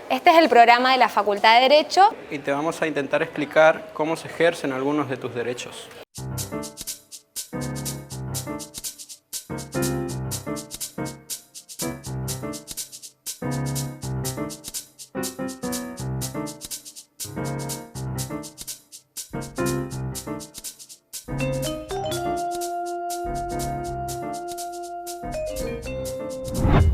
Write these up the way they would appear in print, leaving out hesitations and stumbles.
Este es el programa de la Facultad de Derecho. Y te vamos a intentar explicar cómo se ejercen algunos de tus derechos.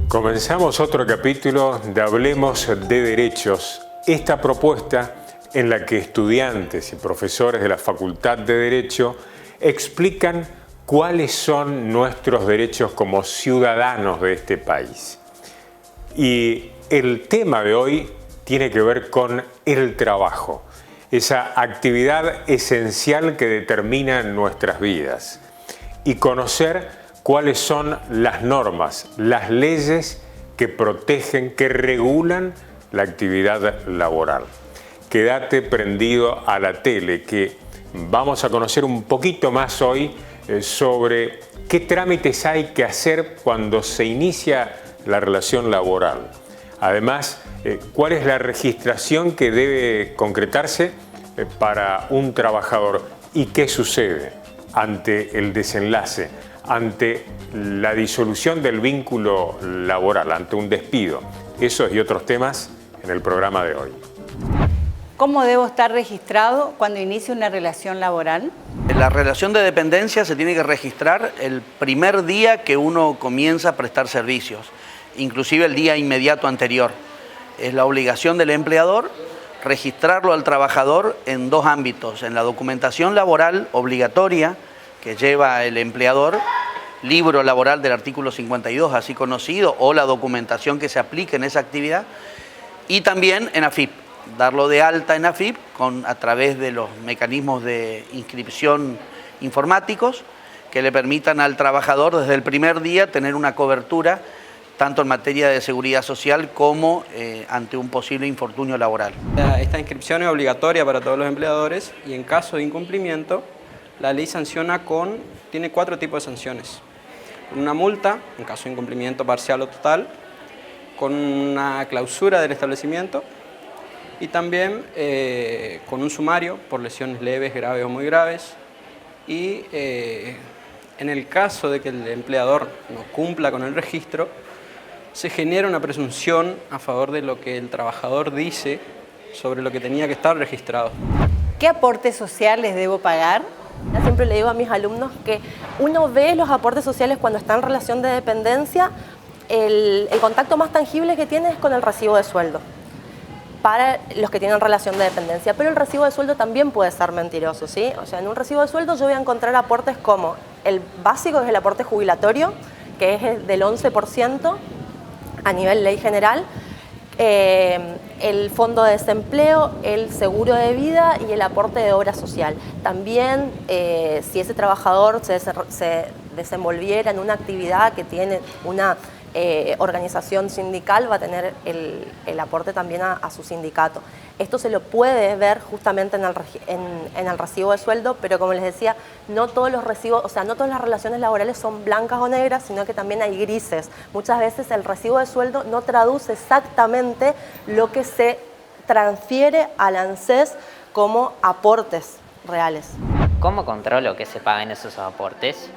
Comenzamos otro capítulo de Hablemos de Derechos. Esta propuesta en la que estudiantes y profesores de la Facultad de Derecho explican cuáles son nuestros derechos como ciudadanos de este país. Y el tema de hoy tiene que ver con el trabajo, esa actividad esencial que determina nuestras vidas, y conocer cuáles son las normas, las leyes que protegen, que regulan la actividad laboral. Quédate prendido a la tele, que vamos a conocer un poquito más hoy sobre qué trámites hay que hacer cuando se inicia la relación laboral. Además, cuál es la registración que debe concretarse para un trabajador y qué sucede ante el desenlace, ante la disolución del vínculo laboral, ante un despido. Esos y otros temas en el programa de hoy. ¿Cómo debo estar registrado cuando inicie una relación laboral? La relación de dependencia se tiene que registrar el primer día que uno comienza a prestar servicios, inclusive el día inmediato anterior. Es la obligación del empleador registrarlo al trabajador en dos ámbitos: en la documentación laboral obligatoria que lleva el empleador, libro laboral del artículo 52, así conocido, o la documentación que se aplique en esa actividad, y también en AFIP, darlo de alta en AFIP a través de los mecanismos de inscripción informáticos que le permitan al trabajador desde el primer día tener una cobertura tanto en materia de seguridad social como ante un posible infortunio laboral. Esta inscripción es obligatoria para todos los empleadores y en caso de incumplimiento, la ley tiene 4 tipos de sanciones. Una multa, en caso de incumplimiento parcial o total, con una clausura del establecimiento y también con un sumario por lesiones leves, graves o muy graves. Y en el caso de que el empleador no cumpla con el registro, se genera una presunción a favor de lo que el trabajador dice sobre lo que tenía que estar registrado. ¿Qué aportes sociales debo pagar? Siempre le digo a mis alumnos que uno ve los aportes sociales cuando está en relación de dependencia. El contacto más tangible que tiene es con el recibo de sueldo para los que tienen relación de dependencia, pero el recibo de sueldo también puede ser mentiroso, ¿sí? O sea, en un recibo de sueldo yo voy a encontrar aportes como el básico, que es el aporte jubilatorio, que es del 11% a nivel ley general, el fondo de desempleo, el seguro de vida y el aporte de obra social. También, si ese trabajador se desenvolviera en una actividad que tiene una organización sindical, va a tener el aporte también a su sindicato. Esto se lo puede ver justamente en el recibo de sueldo, pero como les decía, no todos los recibos, o sea, no todas las relaciones laborales son blancas o negras, sino que también hay grises. Muchas veces el recibo de sueldo no traduce exactamente lo que se transfiere al ANSES como aportes reales. ¿Cómo controlo que se paguen esos aportes?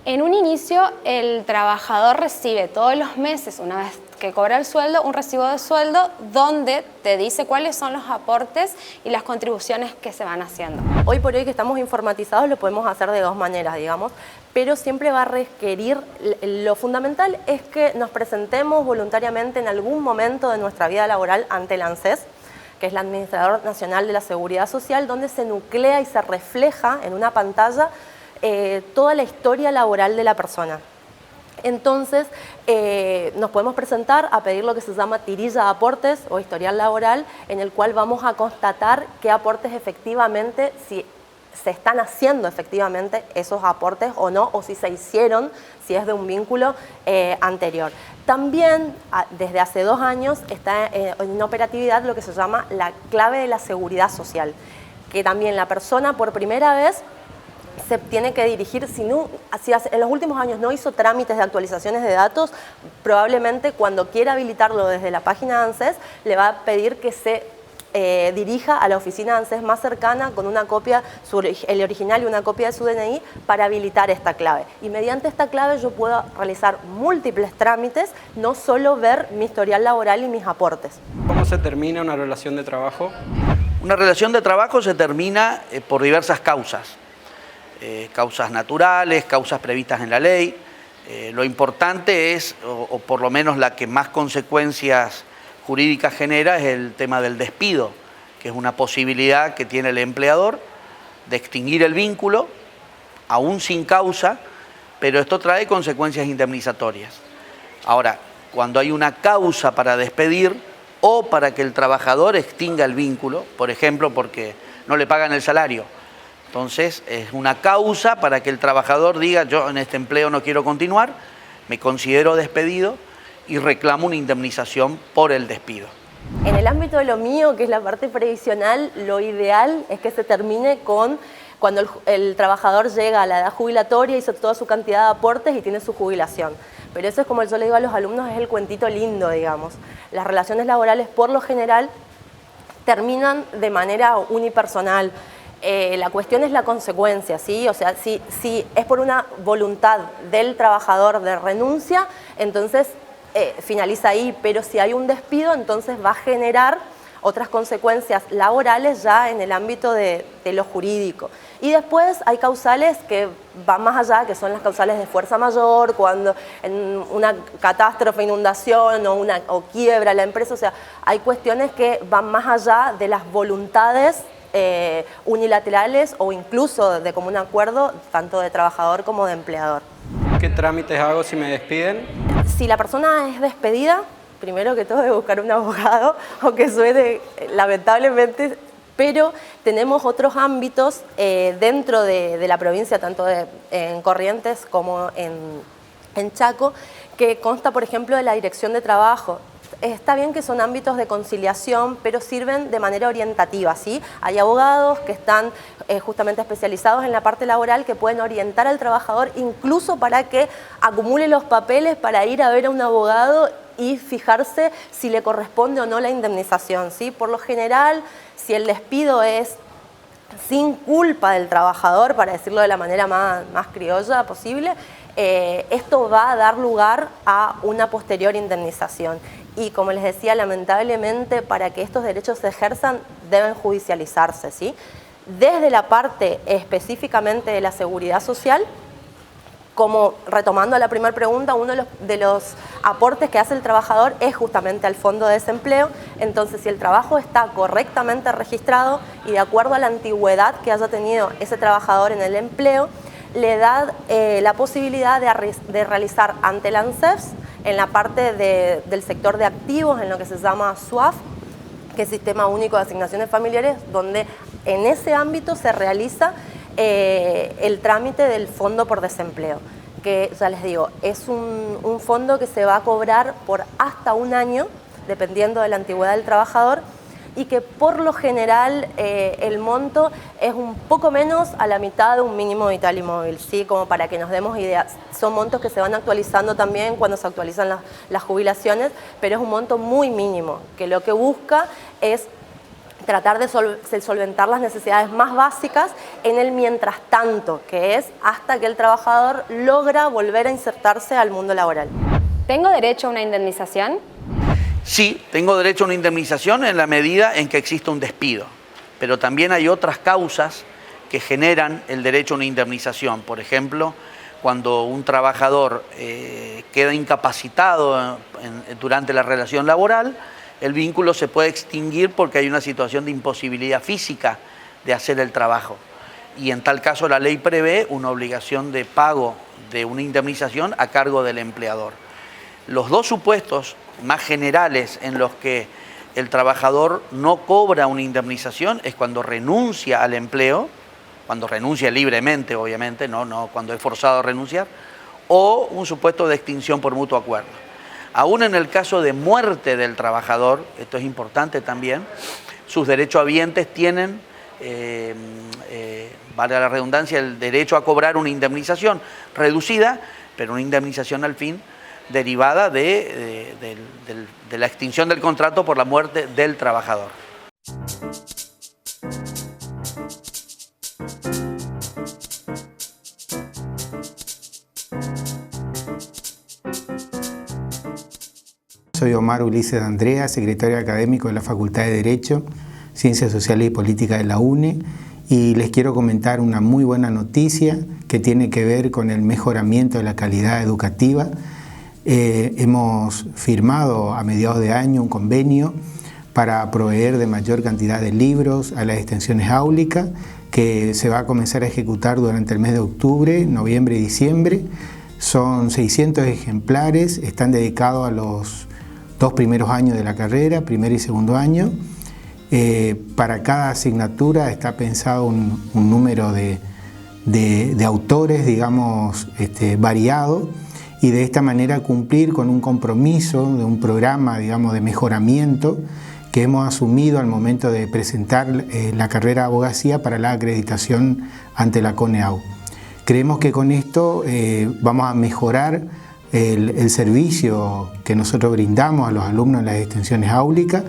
En un inicio, el trabajador recibe todos los meses, una vez que cobra el sueldo, un recibo de sueldo donde te dice cuáles son los aportes y las contribuciones que se van haciendo. Hoy por hoy que estamos informatizados lo podemos hacer de dos maneras, digamos, pero siempre va a requerir, lo fundamental es que nos presentemos voluntariamente en algún momento de nuestra vida laboral ante el ANSES, que es el Administrador Nacional de la Seguridad Social, donde se nuclea y se refleja en una pantalla toda la historia laboral de la persona. Entonces, nos podemos presentar a pedir lo que se llama tirilla de aportes o historial laboral, en el cual vamos a constatar qué aportes efectivamente, si se están haciendo efectivamente esos aportes o no, o si se hicieron, si es de un vínculo anterior. También, desde hace 2 años, está en operatividad lo que se llama la clave de la seguridad social, que también la persona por primera vez se tiene que dirigir, si en los últimos años no hizo trámites de actualizaciones de datos, probablemente cuando quiera habilitarlo desde la página de ANSES le va a pedir que se dirija a la oficina de ANSES más cercana con una copia, el original y una copia de su DNI para habilitar esta clave. Y mediante esta clave yo puedo realizar múltiples trámites, no solo ver mi historial laboral y mis aportes. ¿Cómo se termina una relación de trabajo? Una relación de trabajo se termina por diversas causas. Causas naturales, causas previstas en la ley. Lo importante es, o por lo menos la que más consecuencias jurídicas genera, es el tema del despido, que es una posibilidad que tiene el empleador de extinguir el vínculo, aún sin causa, pero esto trae consecuencias indemnizatorias. Ahora, cuando hay una causa para despedir o para que el trabajador extinga el vínculo, por ejemplo, porque no le pagan el salario, entonces es una causa para que el trabajador diga: yo en este empleo no quiero continuar, me considero despedido y reclamo una indemnización por el despido. En el ámbito de lo mío, que es la parte previsional, lo ideal es que se termine cuando el trabajador llega a la edad jubilatoria, hizo toda su cantidad de aportes y tiene su jubilación. Pero eso es, como yo le digo a los alumnos, es el cuentito lindo, digamos. Las relaciones laborales, por lo general, terminan de manera unipersonal. La cuestión es la consecuencia, ¿sí? O sea, si es por una voluntad del trabajador de renuncia, entonces finaliza ahí, pero si hay un despido, entonces va a generar otras consecuencias laborales ya en el ámbito de lo jurídico. Y después hay causales que van más allá, que son las causales de fuerza mayor, cuando en una catástrofe, inundación o quiebra la empresa. O sea, hay cuestiones que van más allá de las voluntades unilaterales o incluso de común acuerdo, tanto de trabajador como de empleador. ¿Qué trámites hago si me despiden? Si la persona es despedida, primero que todo debe buscar un abogado, aunque suene lamentablemente, pero tenemos otros ámbitos dentro de la provincia, tanto en Corrientes como en Chaco, que consta, por ejemplo, de la dirección de trabajo. Está bien que son ámbitos de conciliación, pero sirven de manera orientativa, ¿sí? Hay abogados que están justamente especializados en la parte laboral que pueden orientar al trabajador incluso para que acumule los papeles para ir a ver a un abogado y fijarse si le corresponde o no la indemnización, ¿sí? Por lo general, si el despido es sin culpa del trabajador, para decirlo de la manera más criolla posible, esto va a dar lugar a una posterior indemnización. Y como les decía, lamentablemente, para que estos derechos se ejerzan, deben judicializarse, ¿sí? Desde la parte específicamente de la seguridad social, como retomando la primera pregunta, uno de los aportes que hace el trabajador es justamente al fondo de desempleo. Entonces, si el trabajo está correctamente registrado y de acuerdo a la antigüedad que haya tenido ese trabajador en el empleo, le da la posibilidad de realizar ante el ANSES, en la parte del sector de activos, en lo que se llama SUAF, que es Sistema Único de Asignaciones Familiares, donde en ese ámbito se realiza el trámite del fondo por desempleo, que ya les digo, es un fondo que se va a cobrar por hasta un año, dependiendo de la antigüedad del trabajador, y que por lo general el monto es un poco menos a la mitad de un mínimo vital y móvil, ¿sí? Como para que nos demos ideas. Son montos que se van actualizando también cuando se actualizan las jubilaciones, pero es un monto muy mínimo, que lo que busca es tratar de solventar las necesidades más básicas en el mientras tanto, que es hasta que el trabajador logra volver a insertarse al mundo laboral. ¿Tengo derecho a una indemnización? Sí, tengo derecho a una indemnización en la medida en que exista un despido, pero también hay otras causas que generan el derecho a una indemnización. Por ejemplo, cuando un trabajador queda incapacitado durante la relación laboral, el vínculo se puede extinguir porque hay una situación de imposibilidad física de hacer el trabajo. Y en tal caso la ley prevé una obligación de pago de una indemnización a cargo del empleador. Los dos supuestos más generales en los que el trabajador no cobra una indemnización es cuando renuncia al empleo, cuando renuncia libremente, obviamente, no cuando es forzado a renunciar, o un supuesto de extinción por mutuo acuerdo. Aún en el caso de muerte del trabajador, esto es importante también, sus derechohabientes tienen valga la redundancia, el derecho a cobrar una indemnización reducida, pero una indemnización al fin derivada de la extinción del contrato por la muerte del trabajador. Soy Omar Ulises Andrea, secretario académico de la Facultad de Derecho, Ciencias Sociales y Políticas de la UNE, y les quiero comentar una muy buena noticia que tiene que ver con el mejoramiento de la calidad educativa. Hemos firmado a mediados de año un convenio para proveer de mayor cantidad de libros a las extensiones áulicas, que se va a comenzar a ejecutar durante el mes de octubre, noviembre y diciembre. Son 600 ejemplares, están dedicados a los 2 primeros años de la carrera, primer y segundo año. Para cada asignatura está pensado un número de autores, digamos, variado, y de esta manera cumplir con un compromiso de un programa, digamos, de mejoramiento que hemos asumido al momento de presentar la carrera de abogacía para la acreditación ante la CONEAU. Creemos que con esto vamos a mejorar el servicio que nosotros brindamos a los alumnos en las extensiones áulicas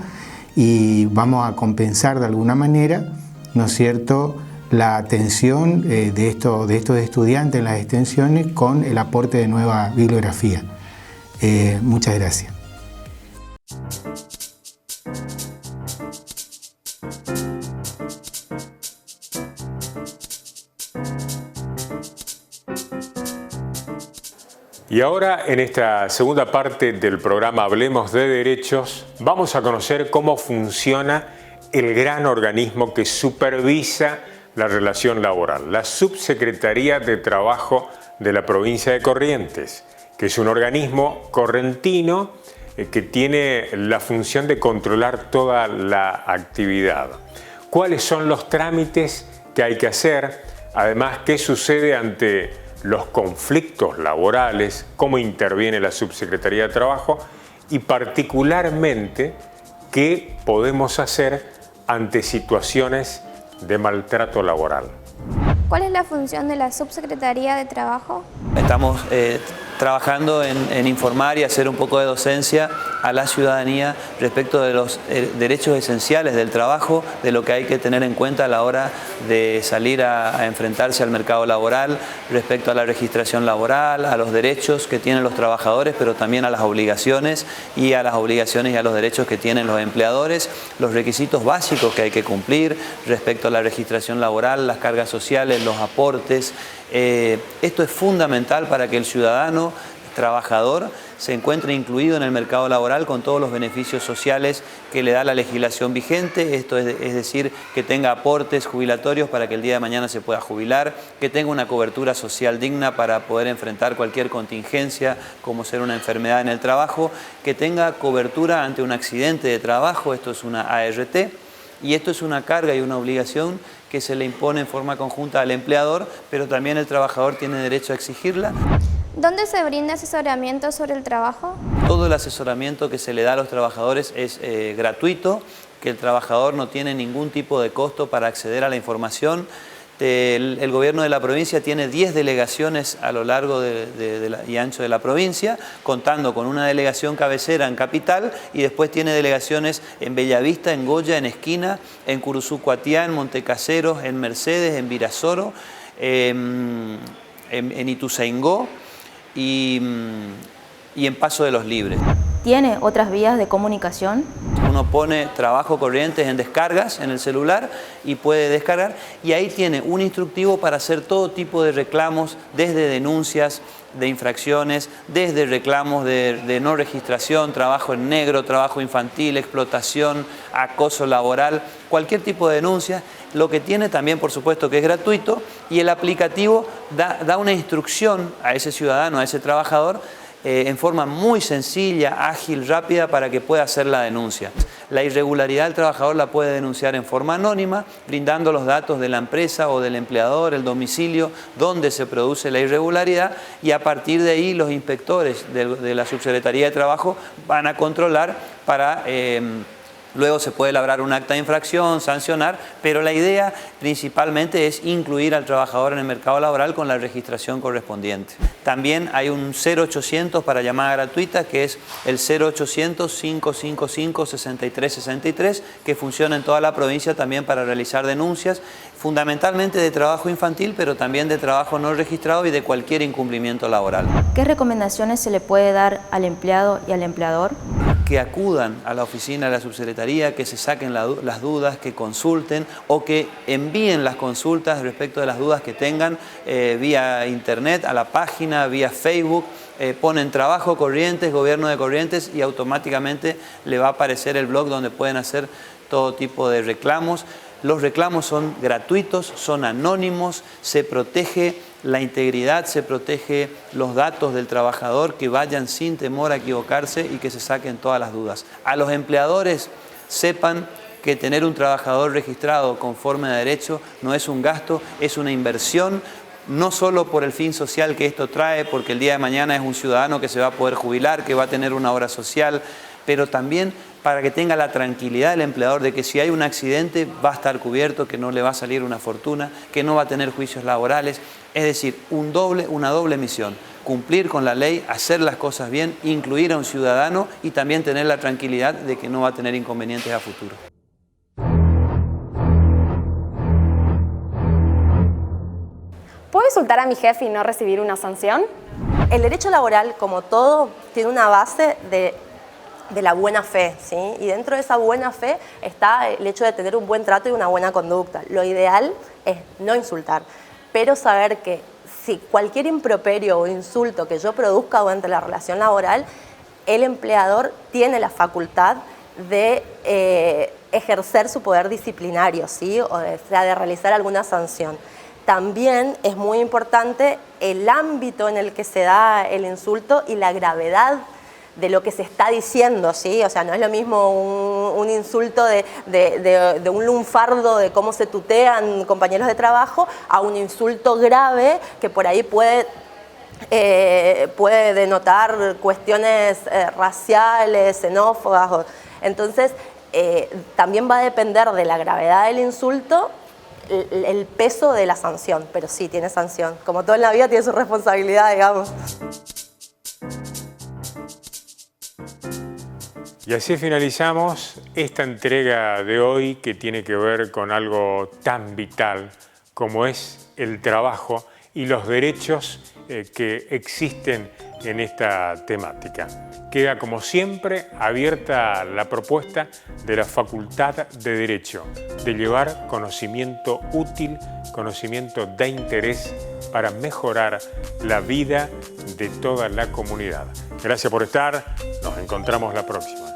y vamos a compensar de alguna manera, ¿no es cierto?, la atención de estos estudiantes en las extensiones con el aporte de nueva bibliografía. Muchas gracias. Y ahora, en esta segunda parte del programa Hablemos de Derechos, vamos a conocer cómo funciona el gran organismo que supervisa la relación laboral, la Subsecretaría de Trabajo de la provincia de Corrientes, que es un organismo correntino que tiene la función de controlar toda la actividad. ¿Cuáles son los trámites que hay que hacer? Además, ¿qué sucede ante los conflictos laborales? ¿Cómo interviene la Subsecretaría de Trabajo? Y particularmente, ¿qué podemos hacer ante situaciones de maltrato laboral? ¿Cuál es la función de la Subsecretaría de Trabajo? Estamos trabajando en informar y hacer un poco de docencia a la ciudadanía respecto de los derechos esenciales del trabajo, de lo que hay que tener en cuenta a la hora de salir a enfrentarse al mercado laboral, respecto a la registración laboral, a los derechos que tienen los trabajadores, pero también a las obligaciones y a los derechos que tienen los empleadores, los requisitos básicos que hay que cumplir respecto a la registración laboral, las cargas sociales, los aportes. Esto es fundamental para que el ciudadano trabajador se encuentre incluido en el mercado laboral con todos los beneficios sociales que le da la legislación vigente, esto es decir, que tenga aportes jubilatorios para que el día de mañana se pueda jubilar, que tenga una cobertura social digna para poder enfrentar cualquier contingencia como ser una enfermedad en el trabajo, que tenga cobertura ante un accidente de trabajo, esto es una ART, y esto es una carga y una obligación que se le impone en forma conjunta al empleador, pero también el trabajador tiene derecho a exigirla. ¿Dónde se brinda asesoramiento sobre el trabajo? Todo el asesoramiento que se le da a los trabajadores es gratuito, que el trabajador no tiene ningún tipo de costo para acceder a la información. El gobierno de la provincia tiene 10 delegaciones a lo largo y ancho de la provincia, contando con una delegación cabecera en Capital y después tiene delegaciones en Bellavista, en Goya, en Esquina, en Curuzú Cuatiá, en Montecaseros, en Mercedes, en Virasoro, en Ituzaingó y en Paso de los Libres. ¿Tiene otras vías de comunicación? Uno pone Trabajo Corrientes en descargas en el celular y puede descargar, y ahí tiene un instructivo para hacer todo tipo de reclamos, desde denuncias de infracciones, desde reclamos de no registración, trabajo en negro, trabajo infantil, explotación, acoso laboral, cualquier tipo de denuncia. Lo que tiene también, por supuesto, que es gratuito, y el aplicativo da una instrucción a ese ciudadano, a ese trabajador, en forma muy sencilla, ágil, rápida, para que pueda hacer la denuncia. La irregularidad del trabajador la puede denunciar en forma anónima, brindando los datos de la empresa o del empleador, el domicilio donde se produce la irregularidad, y a partir de ahí los inspectores de la Subsecretaría de Trabajo van a controlar para Luego se puede elaborar un acta de infracción, sancionar, pero la idea principalmente es incluir al trabajador en el mercado laboral con la registración correspondiente. También hay un 0800 para llamada gratuita, que es el 0800-555-6363, que funciona en toda la provincia también para realizar denuncias, fundamentalmente de trabajo infantil, pero también de trabajo no registrado y de cualquier incumplimiento laboral. ¿Qué recomendaciones se le puede dar al empleado y al empleador? Que acudan a la oficina de la subsecretaría, que se saquen las dudas, que consulten o que envíen las consultas respecto de las dudas que tengan vía internet, a la página, vía Facebook, ponen Trabajo Corrientes, Gobierno de Corrientes y automáticamente le va a aparecer el blog donde pueden hacer todo tipo de reclamos. Los reclamos son gratuitos, son anónimos, se protege la integridad, se protege los datos del trabajador, que vayan sin temor a equivocarse y que se saquen todas las dudas. A los empleadores, sepan que tener un trabajador registrado conforme a derecho no es un gasto, es una inversión, no solo por el fin social que esto trae, porque el día de mañana es un ciudadano que se va a poder jubilar, que va a tener una obra social, pero también para que tenga la tranquilidad el empleador de que si hay un accidente va a estar cubierto, que no le va a salir una fortuna, que no va a tener juicios laborales. Es decir, una doble misión: cumplir con la ley, hacer las cosas bien, incluir a un ciudadano y también tener la tranquilidad de que no va a tener inconvenientes a futuro. ¿Puedo insultar a mi jefe y no recibir una sanción? El derecho laboral, como todo, tiene una base de la buena fe, ¿sí? Y dentro de esa buena fe está el hecho de tener un buen trato y una buena conducta. Lo ideal es no insultar, pero saber que si cualquier improperio o insulto que yo produzca durante la relación laboral, el empleador tiene la facultad de ejercer su poder disciplinario, ¿sí? O sea, de realizar alguna sanción. También es muy importante el ámbito en el que se da el insulto y la gravedad de lo que se está diciendo, ¿sí? O sea, no es lo mismo un insulto de un lunfardo de cómo se tutean compañeros de trabajo a un insulto grave que por ahí puede denotar cuestiones raciales, xenófobas. Entonces, también va a depender de la gravedad del insulto el peso de la sanción, pero sí, tiene sanción. Como todo en la vida tiene su responsabilidad, digamos. Y así finalizamos esta entrega de hoy, que tiene que ver con algo tan vital como es el trabajo y los derechos que existen en esta temática. Queda como siempre abierta la propuesta de la Facultad de Derecho de llevar conocimiento útil, conocimiento de interés para mejorar la vida de toda la comunidad. Gracias por estar, nos encontramos la próxima.